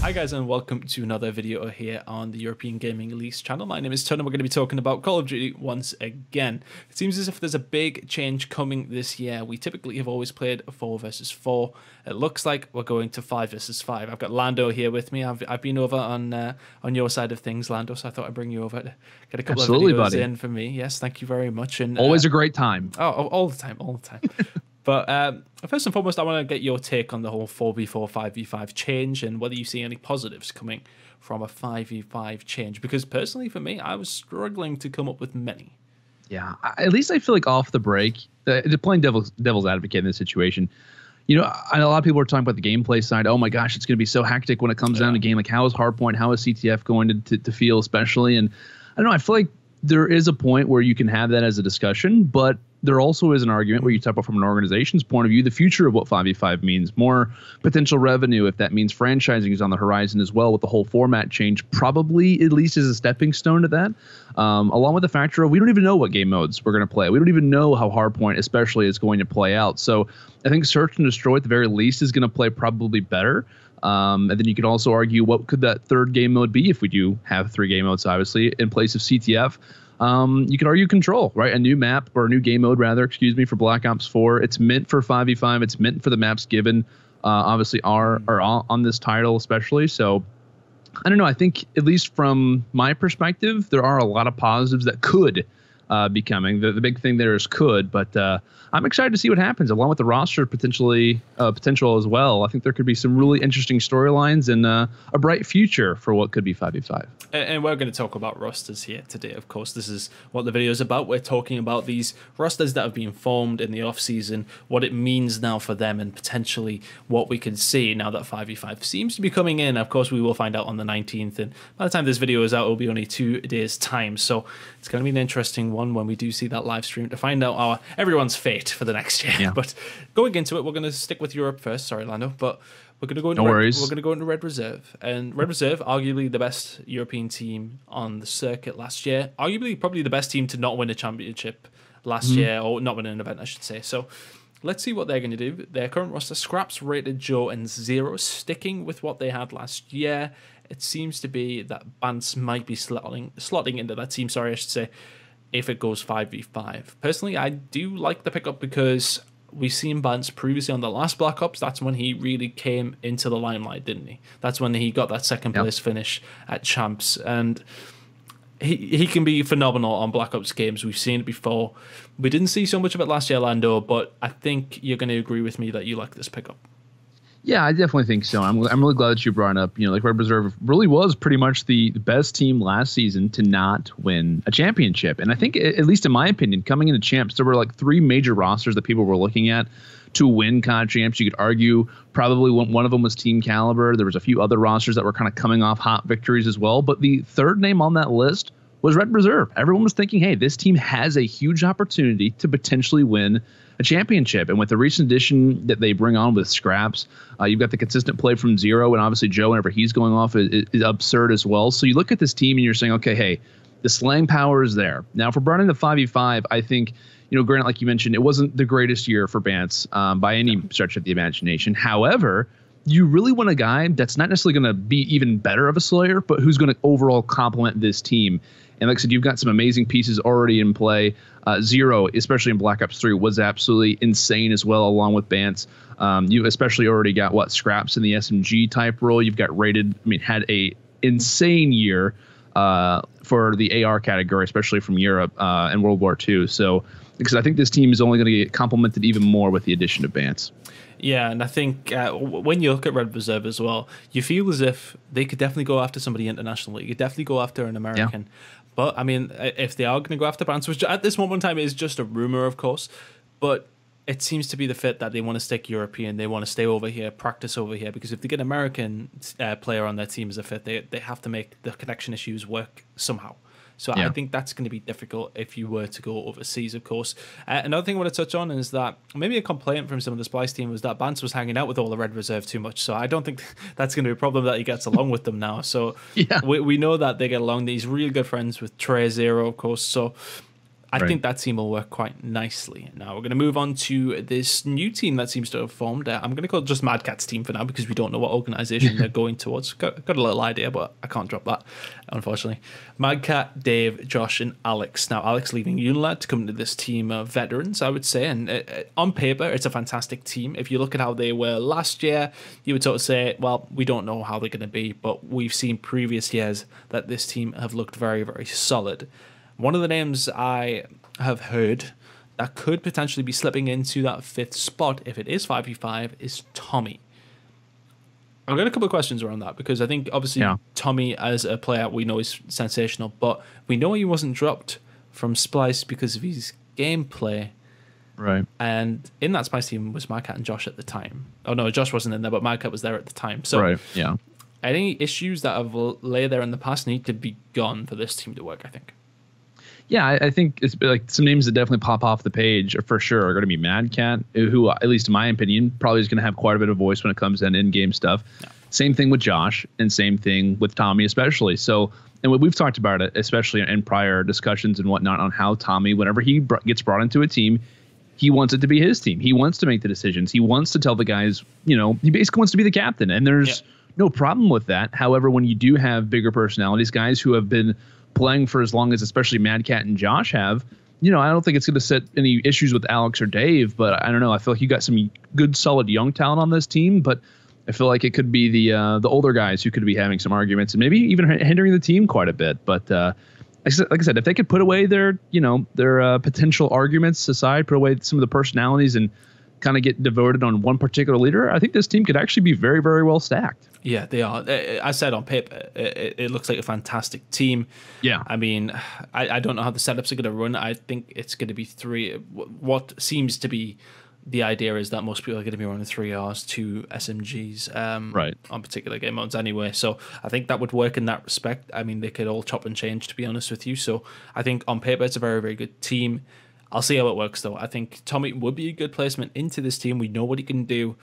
Hi guys, and welcome to another video here on the European Gaming Elite channel. My name is Tunn and we're going to be talking about Call of Duty once again. It seems as if there's a big change coming this year. We typically have always played 4 versus 4. It looks like we're going to 5 versus 5. I've got Lando here with me. I've been over on your side of things, Lando, so I thought I'd bring you over to get a couple of videos in for me. Yes, thank you very much. And always a great time. Oh, all the time. But first and foremost, I want to get your take on the whole 4v4, 5v5 change and whether you see any positives coming from a 5v5 change. Because personally, for me, I was struggling to come up with many. Yeah, at least I feel like off the break, playing devil's advocate in this situation, you know, a lot of people are talking about the gameplay side. Oh my gosh, it's going to be so hectic when it comes down to game. Like, how is Hardpoint, how is CTF going to feel, especially? And I don't know, I feel like there is a point where you can have that as a discussion, but there also is an argument where you talk about from an organization's point of view, the future of what 5v5 means, more potential revenue, if that means franchising is on the horizon as well with the whole format change, probably at least as a stepping stone to that, along with the factor of we don't even know what game modes we're going to play. We don't even know how Hardpoint especially is going to play out. So I think Search and Destroy at the very least is going to play probably better. And then you could also argue what could that third game mode be if we do have 3 game modes, obviously, in place of CTF. You could argue Control, right? A new map, or a new game mode, rather, excuse me, for Black Ops 4. It's meant for 5v5. It's meant for the maps given, obviously, are on this title, especially. So, I don't know. I think, at least from my perspective, there are a lot of positives that could be coming. The big thing there is could, but I'm excited to see what happens, along with the roster potential as well. I think there could be some really interesting storylines and a bright future for what could be 5v5. And we're going to talk about rosters here today, of course. This is what the video is about. We're talking about these rosters that have been formed in the off-season, what it means now for them, and potentially what we can see now that 5v5 seems to be coming in. Of course, we will find out on the 19th, and by the time this video is out, it will be only 2 days' time. So it's going to be an interesting one when we do see that live stream to find out everyone's fate for the next year. Yeah. But going into it, we're going to stick with Europe first. Sorry, Lando, but we're going to go into we're going to go into Red Reserve, and Red Reserve, arguably the best European team on the circuit last year, arguably probably the best team to not win a championship last year, or not win an event, I should say. So let's see what they're going to do. Their current roster: Scraps, Rated, Joe, and Zero, sticking with what they had last year. It seems to be that Bance might be slotting into that team. Sorry, I should say, if it goes 5v5. Personally, I do like the pickup because we've seen Bance previously on the last Black Ops. That's when he really came into the limelight, didn't he? That's when he got that second place finish at Champs, and he can be phenomenal on Black Ops games. We've seen it before. We didn't see so much of it last year, Lando, but I think you're going to agree with me that you like this pickup. Yeah, I definitely think so. I'm really glad that you brought it up. You know, like Red Reserve really was pretty much the best team last season to not win a championship. And I think, at least in my opinion, coming into champs, there were like 3 major rosters that people were looking at to win CoD champs. You could argue probably one of them was Team Caliber. There was a few other rosters that were kind of coming off hot victories as well. But the third name on that list was Red Reserve. Everyone was thinking, hey, this team has a huge opportunity to potentially win a championship. And with the recent addition that they bring on with Scraps, you've got the consistent play from Zero, and obviously Joe, whenever he's going off, is absurd as well. So you look at this team and you're saying, okay, hey, the slang power is there. Now, for running the 5v5, I think, you know, granted, like you mentioned, it wasn't the greatest year for Bance by any stretch of the imagination. However, you really want a guy that's not necessarily going to be even better of a Slayer, but who's going to overall complement this team. And like I said, you've got some amazing pieces already in play. Zero, especially in Black Ops 3, was absolutely insane as well, along with Bance. You especially already got, Scraps in the SMG type role. You've got Rated, had a insane year for the AR category, especially from Europe and World War II. So, because I think this team is only going to get complemented even more with the addition of Bance. Yeah, and I think when you look at Red Reserve as well, you feel as if they could definitely go after somebody internationally. You could definitely go after an American. Yeah. But, I mean, if they are going to go after Bance, which at this moment in time is just a rumor, of course, but it seems to be the fit that they want to stick European. They want to stay over here, practice over here, because if they get an American player on their team as a fit, they have to make the connection issues work somehow. So I think that's going to be difficult if you were to go overseas, of course. Another thing I want to touch on is that maybe a complaint from some of the Splice team was that Bance was hanging out with all the Red Reserve too much. So I don't think that's going to be a problem that he gets along with them now. So we know that they get along. He's really good friends with Trey Zero, of course. So I think that team will work quite nicely. Now we're going to move on to this new team that seems to have formed. I'm going to call it just Mad Cat's team for now because we don't know what organization they're going towards. Got a little idea, but I can't drop that, unfortunately. Mad Cat, Dave, Josh, and Alex. Now Alex leaving Unilad to come to this team of veterans, I would say. And on paper, it's a fantastic team. If you look at how they were last year, you would sort of say, well, we don't know how they're going to be, but we've seen previous years that this team have looked very, very solid. One of the names I have heard that could potentially be slipping into that 5th spot, if it is 5v5, is Tommy. I've got a couple of questions around that because I think obviously Tommy as a player we know is sensational, but we know he wasn't dropped from Splice because of his gameplay. Right. And in that Splice team was Mad Cat and Josh at the time. Oh no, Josh wasn't in there, but Mad Cat was there at the time. So any issues that have lay there in the past need to be gone for this team to work, I think. Yeah, I think it's like some names that definitely pop off the page for sure are going to be Mad Cat, who, at least in my opinion, probably is going to have quite a bit of voice when it comes to in-game stuff. Yeah. Same thing with Josh, and same thing with Tommy especially. So, and we've talked about it, especially in prior discussions and whatnot, on how Tommy, whenever he gets brought into a team, he wants it to be his team. He wants to make the decisions. He wants to tell the guys, he basically wants to be the captain, and there's no problem with that. However, when you do have bigger personalities, guys who have been playing for as long as especially Mad Cat and Josh have, I don't think it's going to set any issues with Alex or Dave, but I don't know. I feel like you got some good, solid young talent on this team, but I feel like it could be the older guys who could be having some arguments and maybe even hindering the team quite a bit. But like I said, if they could put away their potential arguments aside, put away some of the personalities and kind of get devoted on one particular leader, I think this team could actually be very, very well stacked. Yeah, they are. I said on paper, it looks like a fantastic team. Yeah. I mean, I don't know how the setups are going to run. I think it's going to be 3. What seems to be the idea is that most people are going to be running 3 Rs, 2 SMGs on particular game modes anyway. So I think that would work in that respect. I mean, they could all chop and change, to be honest with you. So I think on paper, it's a very, very good team. I'll see how it works, though. I think Tommy would be a good placement into this team. We know what he can do,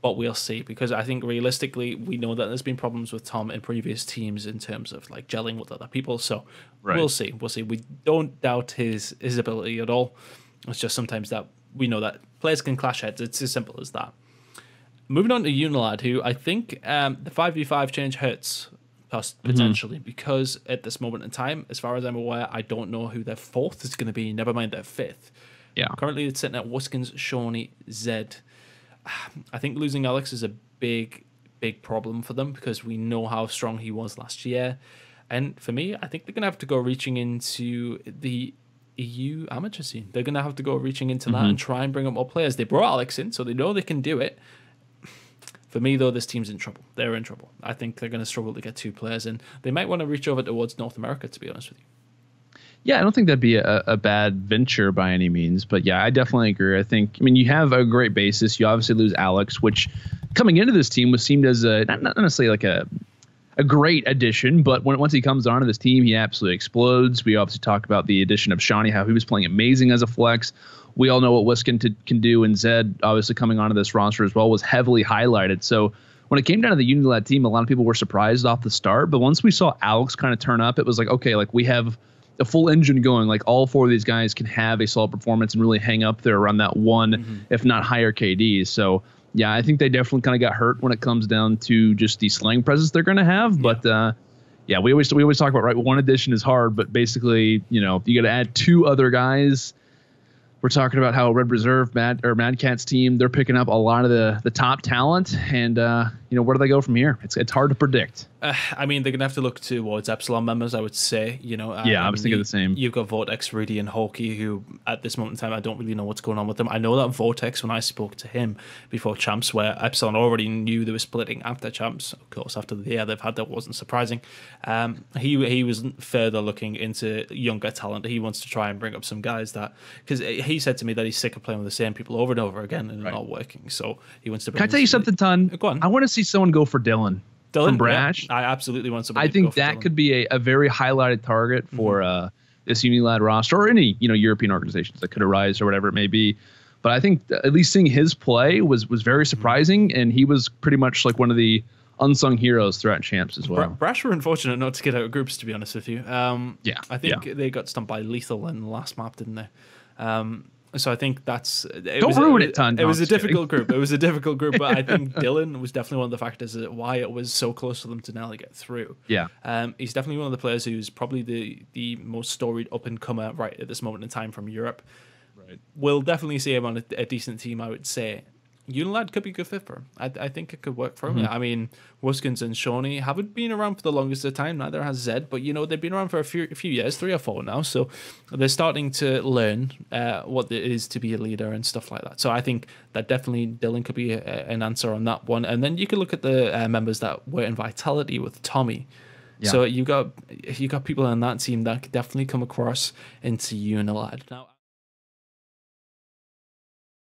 but we'll see. Because I think realistically, we know that there's been problems with Tom in previous teams in terms of like gelling with other people. So we'll see. We'll see. We don't doubt his ability at all. It's just sometimes that we know that players can clash heads. It's as simple as that. Moving on to Unilad, who I think the 5v5 change hurts potentially because at this moment in time, as far as I'm aware, I don't know who their 4th is going to be, never mind their 5th. Yeah. Currently it's sitting at Wuskins, Shawnee, Zed. I think losing Alex is a big, big problem for them because we know how strong he was last year. And for me, I think they're going to have to go reaching into the EU amateur scene. They're going to have to go reaching into that and try and bring up more players. They brought Alex in, so they know they can do it. For me, though, this team's in trouble. They're in trouble. I think they're going to struggle to get 2 players in. They might want to reach over towards North America, to be honest with you. Yeah, I don't think that'd be a bad venture by any means. But yeah, I definitely agree. I mean, you have a great basis. You obviously lose Alex, which coming into this team was seemed as not necessarily like a great addition, but once he comes onto this team, he absolutely explodes. We obviously talk about the addition of Shawnee, how he was playing amazing as a flex. We all know what Wiskin can do, and Zed, obviously coming onto this roster as well, was heavily highlighted. So when it came down to the Unilad team, a lot of people were surprised off the start. But once we saw Alex kind of turn up, it was like, okay, like we have a full engine going. Like all 4 of these guys can have a solid performance and really hang up there around that 1, if not higher KDs. So yeah, I think they definitely kind of got hurt when it comes down to just the slang presence they're going to have. But yeah, we always talk about, right, 1 addition is hard, but basically, you got to add 2 other guys. We're talking about how Red Reserve, Mad Cat's team, they're picking up a lot of the top talent, and where do they go from here? It's hard to predict. I mean, they're gonna have to look towards Epsilon members, I would say. I was thinking the same. You've got Vortex, Rudy, and Hawkey, who at this moment in time I don't really know what's going on with them. I know that Vortex, when I spoke to him before Champs, where Epsilon already knew they were splitting after Champs, of course, after the year they've had, that wasn't surprising. He was further looking into younger talent. He wants to try and bring up some guys that, because he said to me that he's sick of playing with the same people over and over again and not working. So he wants to. Can I tell you something, Tunn? Go on. I want to see someone go for Dylan from Brash. Yeah, I absolutely want somebody. I think that could be a very highlighted target for this Unilad roster or any European organizations that could arise or whatever it may be. But I think at least seeing his play was very surprising, and he was pretty much like one of the unsung heroes throughout champs as well. Brash were unfortunate not to get out of groups, to be honest with you. I think they got stumped by Lethal in the last map, didn't they? So I think that's Don't ruin it, Tunn. It was a difficult group. It was a difficult group, but I think Dylan was definitely one of the factors of why it was so close for them to nearly get through. Yeah. He's definitely one of the players who's probably the most storied up and comer right at this moment in time from Europe. Right. We'll definitely see him on a decent team, I would say. Unilad could be a good fit for him. I think it could work for him. I mean, Wuskins and Shawnee haven't been around for the longest of the time. Neither has Zed, but they've been around for a few years, 3 or 4 now. So they're starting to learn what it is to be a leader and stuff like that. So I think that definitely Dylan could be an answer on that one. And then you could look at the members that were in Vitality with Tommy. Yeah. So you got people on that team that could definitely come across into Unilad. Now,